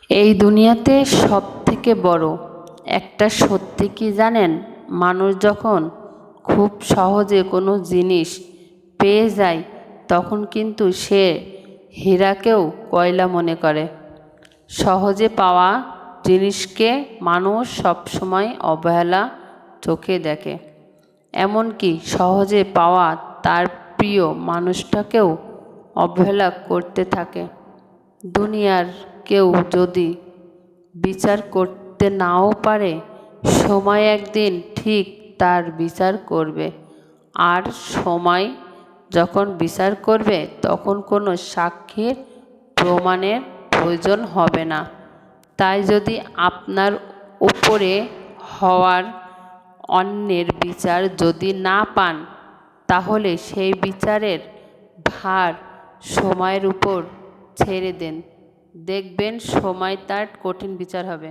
এই দুনিয়াতে সবথেকে বড় একটা সত্যি কি জানেন? মানুষ যখন খুব সহজে কোনো জিনিস পেয়ে যায় তখন কিন্তু সে হীরাকেও কয়লা মনে করে। সহজে পাওয়া জিনিসকে মানুষ সবসময় অবহেলা চোখে দেখে, এমনকি সহজে পাওয়া তার প্রিয় মানুষটাকেও অবহেলা করতে থাকে। দুনিয়ার কেউ যদি বিচার করতে নাও পারে, সময় একদিন ঠিক তার বিচার করবে। আর সময় যখন বিচার করবে তখন কোনো সাক্ষীর প্রমাণের প্রয়োজন হবে না। তাই যদি আপনার উপরে হওয়ার অন্যের বিচার যদি না পান, তাহলে সেই বিচারের ভার সময়ের উপর ছেড়ে দেন। দেখবেন সময় তার কঠিন বিচার হবে।